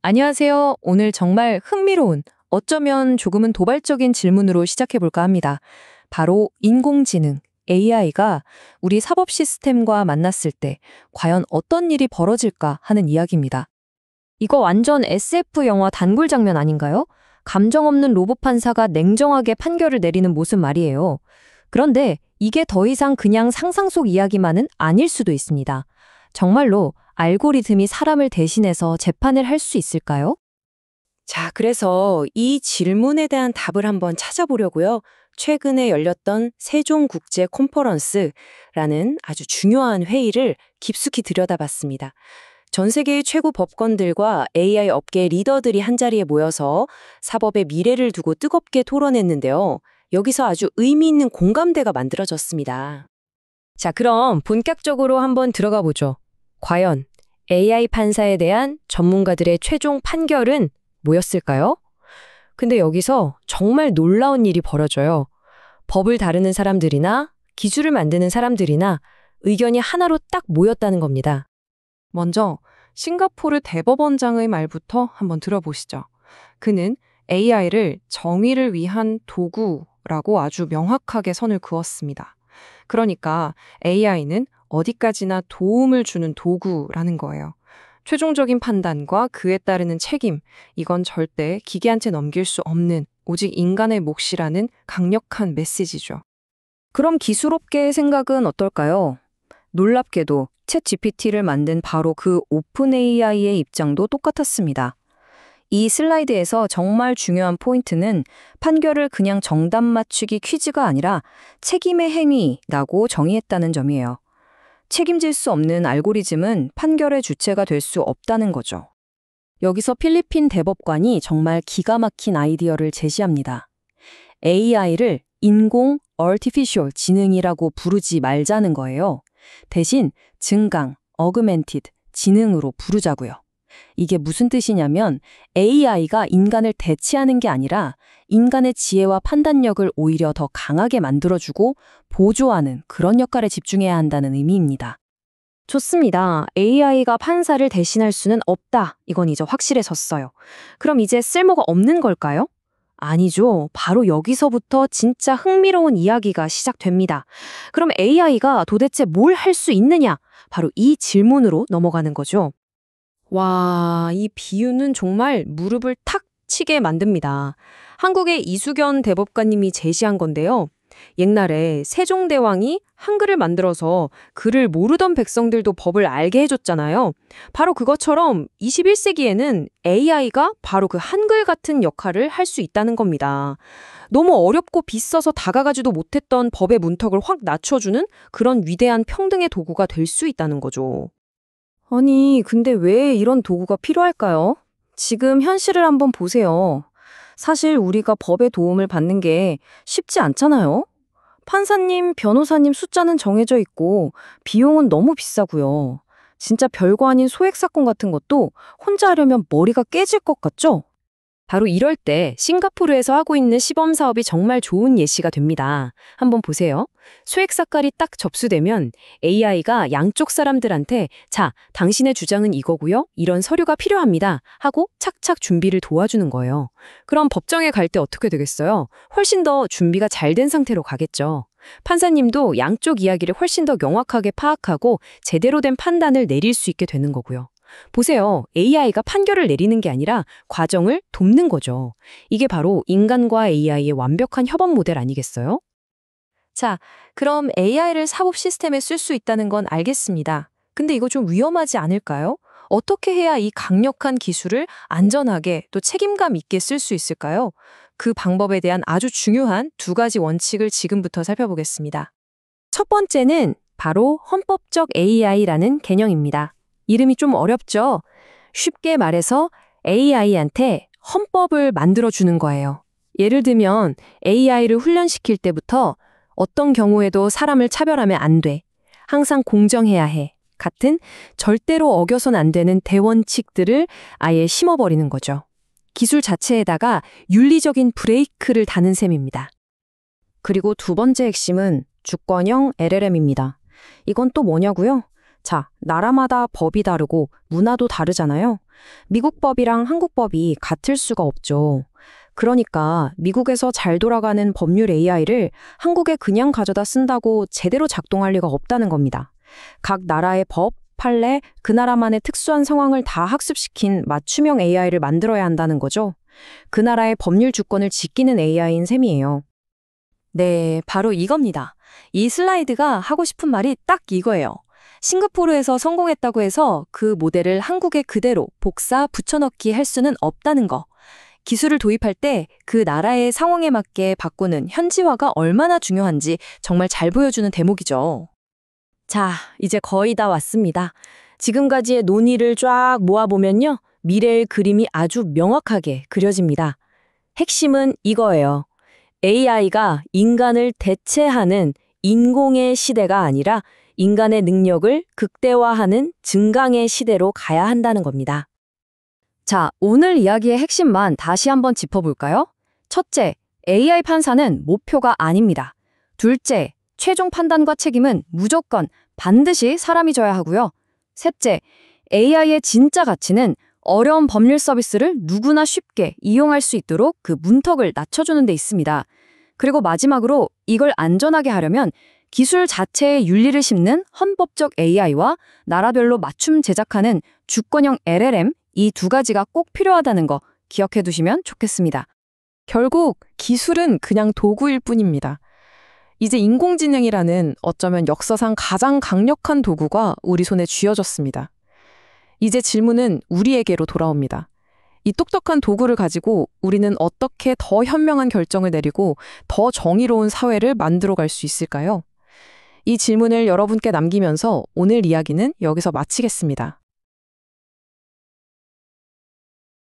안녕하세요. 오늘 정말 흥미로운, 어쩌면 조금은 도발적인 질문으로 시작해볼까 합니다. 바로 인공지능, AI가 우리 사법 시스템과 만났을 때 과연 어떤 일이 벌어질까 하는 이야기입니다. 이거 완전 SF 영화 단골 장면 아닌가요? 감정 없는 로봇 판사가 냉정하게 판결을 내리는 모습 말이에요. 그런데 이게 더 이상 그냥 상상 속 이야기만은 아닐 수도 있습니다. 정말로 알고리즘이 사람을 대신해서 재판을 할 수 있을까요? 자, 그래서 이 질문에 대한 답을 한번 찾아보려고요. 최근에 열렸던 세종국제 컨퍼런스라는 아주 중요한 회의를 깊숙이 들여다봤습니다. 전 세계의 최고 법관들과 AI 업계 리더들이 한자리에 모여서 사법의 미래를 두고 뜨겁게 토론했는데요. 여기서 아주 의미 있는 공감대가 만들어졌습니다. 자, 그럼 본격적으로 한번 들어가 보죠. 과연 AI 판사에 대한 전문가들의 최종 판결은 뭐였을까요? 근데 여기서 정말 놀라운 일이 벌어져요. 법을 다루는 사람들이나 기술을 만드는 사람들이나 의견이 하나로 딱 모였다는 겁니다. 먼저 싱가포르 대법원장의 말부터 한번 들어보시죠. 그는 AI를 정의를 위한 도구라고 아주 명확하게 선을 그었습니다. 그러니까 AI는 어디까지나 도움을 주는 도구라는 거예요. 최종적인 판단과 그에 따르는 책임, 이건 절대 기계한테 넘길 수 없는 오직 인간의 몫이라는 강력한 메시지죠. 그럼 기술업계의 생각은 어떨까요? 놀랍게도 챗 GPT를 만든 바로 그 오픈 AI의 입장도 똑같았습니다. 이 슬라이드에서 정말 중요한 포인트는 판결을 그냥 정답 맞추기 퀴즈가 아니라 책임의 행위라고 정의했다는 점이에요. 책임질 수 없는 알고리즘은 판결의 주체가 될 수 없다는 거죠. 여기서 필리핀 대법관이 정말 기가 막힌 아이디어를 제시합니다. AI를 인공 artificial 지능이라고 부르지 말자는 거예요. 대신 증강, augmented 지능으로 부르자고요. 이게 무슨 뜻이냐면 AI가 인간을 대체하는 게 아니라 인간의 지혜와 판단력을 오히려 더 강하게 만들어주고 보조하는 그런 역할에 집중해야 한다는 의미입니다. 좋습니다. AI가 판사를 대신할 수는 없다. 이건 이제 확실해졌어요. 그럼 이제 쓸모가 없는 걸까요? 아니죠. 바로 여기서부터 진짜 흥미로운 이야기가 시작됩니다. 그럼 AI가 도대체 뭘 할 수 있느냐? 바로 이 질문으로 넘어가는 거죠. 와, 이 비유는 정말 무릎을 탁 치게 만듭니다. 한국의 이수견 대법관님이 제시한 건데요. 옛날에 세종대왕이 한글을 만들어서 글을 모르던 백성들도 법을 알게 해줬잖아요. 바로 그것처럼 21세기에는 AI가 바로 그 한글 같은 역할을 할 수 있다는 겁니다. 너무 어렵고 비싸서 다가가지도 못했던 법의 문턱을 확 낮춰주는 그런 위대한 평등의 도구가 될 수 있다는 거죠. 아니, 근데 왜 이런 도구가 필요할까요? 지금 현실을 한번 보세요. 사실 우리가 법의 도움을 받는 게 쉽지 않잖아요. 판사님, 변호사님 숫자는 정해져 있고 비용은 너무 비싸고요. 진짜 별거 아닌 소액 사건 같은 것도 혼자 하려면 머리가 깨질 것 같죠? 바로 이럴 때 싱가포르에서 하고 있는 시범 사업이 정말 좋은 예시가 됩니다. 한번 보세요. 소액 사건이 딱 접수되면 AI가 양쪽 사람들한테 자, 당신의 주장은 이거고요. 이런 서류가 필요합니다. 하고 착착 준비를 도와주는 거예요. 그럼 법정에 갈 때 어떻게 되겠어요? 훨씬 더 준비가 잘 된 상태로 가겠죠. 판사님도 양쪽 이야기를 훨씬 더 명확하게 파악하고 제대로 된 판단을 내릴 수 있게 되는 거고요. 보세요. AI가 판결을 내리는 게 아니라 과정을 돕는 거죠. 이게 바로 인간과 AI의 완벽한 협업 모델 아니겠어요? 자, 그럼 AI를 사법 시스템에 쓸 수 있다는 건 알겠습니다. 근데 이거 좀 위험하지 않을까요? 어떻게 해야 이 강력한 기술을 안전하게 또 책임감 있게 쓸 수 있을까요? 그 방법에 대한 아주 중요한 두 가지 원칙을 지금부터 살펴보겠습니다. 첫 번째는 바로 헌법적 AI라는 개념입니다. 이름이 좀 어렵죠? 쉽게 말해서 AI한테 헌법을 만들어주는 거예요. 예를 들면 AI를 훈련시킬 때부터 어떤 경우에도 사람을 차별하면 안 돼. 항상 공정해야 해. 같은 절대로 어겨선 안 되는 대원칙들을 아예 심어버리는 거죠. 기술 자체에다가 윤리적인 브레이크를 다는 셈입니다. 그리고 두 번째 핵심은 주권형 LLM입니다. 이건 또 뭐냐고요? 자, 나라마다 법이 다르고 문화도 다르잖아요. 미국 법이랑 한국 법이 같을 수가 없죠. 그러니까 미국에서 잘 돌아가는 법률 AI를 한국에 그냥 가져다 쓴다고 제대로 작동할 리가 없다는 겁니다. 각 나라의 법, 판례, 그 나라만의 특수한 상황을 다 학습시킨 맞춤형 AI를 만들어야 한다는 거죠. 그 나라의 법률 주권을 지키는 AI인 셈이에요. 네, 바로 이겁니다. 이 슬라이드가 하고 싶은 말이 딱 이거예요. 싱가포르에서 성공했다고 해서 그 모델을 한국에 그대로 복사, 붙여넣기 할 수는 없다는 거. 기술을 도입할 때 그 나라의 상황에 맞게 바꾸는 현지화가 얼마나 중요한지 정말 잘 보여주는 대목이죠. 자, 이제 거의 다 왔습니다. 지금까지의 논의를 쫙 모아보면요. 미래의 그림이 아주 명확하게 그려집니다. 핵심은 이거예요. AI가 인간을 대체하는 인공의 시대가 아니라 인간의 능력을 극대화하는 증강의 시대로 가야 한다는 겁니다. 자, 오늘 이야기의 핵심만 다시 한번 짚어볼까요? 첫째, AI 판사는 목표가 아닙니다. 둘째, 최종 판단과 책임은 무조건 반드시 사람이 져야 하고요. 셋째, AI의 진짜 가치는 어려운 법률 서비스를 누구나 쉽게 이용할 수 있도록 그 문턱을 낮춰주는 데 있습니다. 그리고 마지막으로 이걸 안전하게 하려면 기술 자체의 윤리를 심는 헌법적 AI와 나라별로 맞춤 제작하는 주권형 LLM 이 두 가지가 꼭 필요하다는 거 기억해 두시면 좋겠습니다. 결국 기술은 그냥 도구일 뿐입니다. 이제 인공지능이라는 어쩌면 역사상 가장 강력한 도구가 우리 손에 쥐어졌습니다. 이제 질문은 우리에게로 돌아옵니다. 이 똑똑한 도구를 가지고 우리는 어떻게 더 현명한 결정을 내리고 더 정의로운 사회를 만들어 갈 수 있을까요? 이 질문을 여러분께 남기면서 오늘 이야기는 여기서 마치겠습니다.